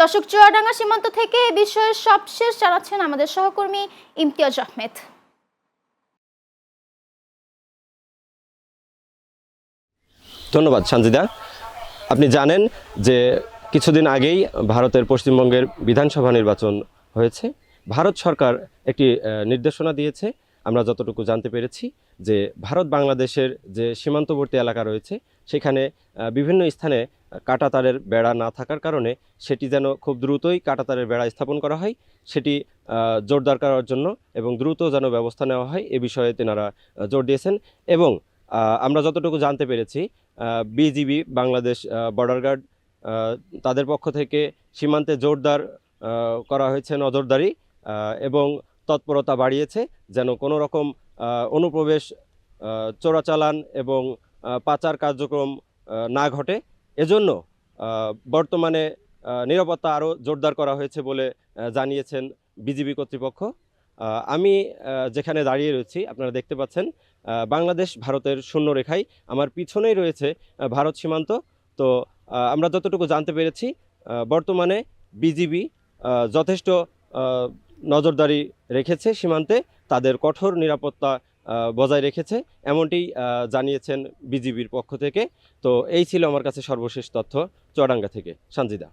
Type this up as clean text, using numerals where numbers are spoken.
দর্শক, চুয়াডাঙ্গা সীমান্ত থেকে এ বিষয়ে সবশেষ জানাচ্ছেন আমাদের সহকর্মী ইমতিয়াজ আহমেদ। ধন্যবাদ সঞ্জিদা। আপনি জানেন যে কিছুদিন আগেই ভারতের পশ্চিমবঙ্গের বিধানসভা নির্বাচন হয়েছে। ভারত সরকার একটি নির্দেশনা দিয়েছে, আমরা যতটুকু জানতে পেরেছি, যে ভারত বাংলাদেশের যে সীমান্তবর্তী এলাকা রয়েছে সেখানে বিভিন্ন স্থানে কাঁটাতারের বেড়া না থাকার কারণে সেটি যেন খুব দ্রুতই কাঁটাতারের বেড়া স্থাপন করা হয়, সেটি জোরদার করার জন্য এবং দ্রুত যেন ব্যবস্থা নেওয়া হয় এ বিষয়ে তেনারা জোর দিয়েছেন। এবং আমরা যতটুকু জানতে পেরেছি, বিজিবি বাংলাদেশ বর্ডার গার্ড তাদের পক্ষ থেকে সীমান্তে জোরদার করা হয়েছে নজরদারি এবং তৎপরতা বাড়িয়েছে, যেন কোনো রকম অনুপ্রবেশ, চোরাচালান এবং পাচার কার্যক্রম না ঘটে। এজন্য বর্তমানে নিরাপত্তা আরও জোরদার করা হয়েছে বলে জানিয়েছেন বিজিবি কর্তৃপক্ষ। আমি যেখানে দাঁড়িয়ে রয়েছি আপনারা দেখতে পাচ্ছেন বাংলাদেশ ভারতের শূন্য রেখায় আমার পিছনেই রয়েছে ভারত সীমান্ত। তো আমরা যতটুকু জানতে পেরেছি বর্তমানে বিজিবি যথেষ্ট নজরদারি রেখেছে সীমান্তে, তাদের কঠোর নিরাপত্তা বজায় রেখেছে, এমনটি জানিয়েছেন বিজিবির পক্ষ থেকে। তো এই ছিল আমার কাছে সর্বশেষ তথ্য চুয়াডাঙ্গা থেকে। সঞ্জিদা।